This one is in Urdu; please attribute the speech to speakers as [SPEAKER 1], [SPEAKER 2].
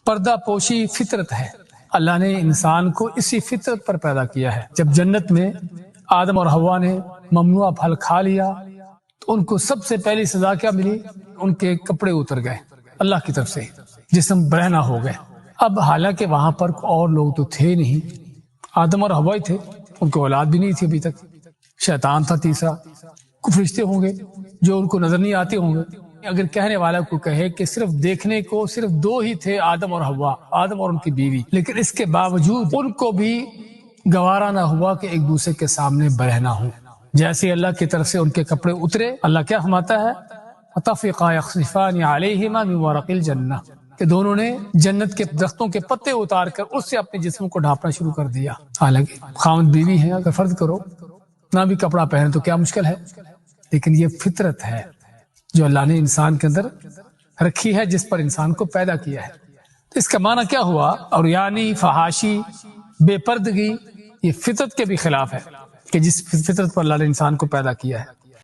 [SPEAKER 1] پردہ پوشی فطرت ہے، اللہ نے انسان کو اسی فطرت پر پیدا کیا ہے۔ جب جنت میں آدم اور حوا نے ممنوع پھل کھا لیا تو ان کو سب سے پہلی سزا کیا ملی؟ ان کے کپڑے اتر گئے اللہ کی طرف سے، جسم برہنہ ہو گئے۔ اب حالانکہ وہاں پر اور لوگ تو تھے نہیں، آدم اور حوا ہی تھے، ان کو اولاد بھی نہیں تھی ابھی تک، شیطان تھا تیسرا، کچھ فرشتے ہوں گے جو ان کو نظر نہیں آتے ہوں گے۔ اگر کہنے والا کو کہے کہ صرف دیکھنے کو صرف دو ہی تھے، آدم اور حوا، آدم اور ان کی بیوی، لیکن اس کے باوجود ان کو بھی گوارا نہ ہوا کہ ایک دوسرے کے سامنے برہنہ ہوں۔ جیسے اللہ کی طرف سے ان کے کپڑے اترے، اللہ کیا فرماتا ہے؟ فَطَفِقَا يَخْصِفَانِ عَلَيْهِمَا مِن وَرَقِ الْجَنَّةِ، کہ دونوں نے جنت کے درختوں کے پتے اتار کر اس سے اپنے جسم کو ڈھانپنا شروع کر دیا۔ حالانکہ خاوند بیوی ہیں، اگر فرض کرو نہ بھی کپڑا پہنے تو کیا مشکل ہے، لیکن یہ فطرت ہے جو اللہ نے انسان کے اندر رکھی ہے، جس پر انسان کو پیدا کیا ہے۔ تو اس کا معنی کیا ہوا؟ اور یعنی فحاشی، بے پردگی، یہ فطرت کے بھی خلاف ہے کہ جس فطرت پر اللہ نے انسان کو پیدا کیا ہے۔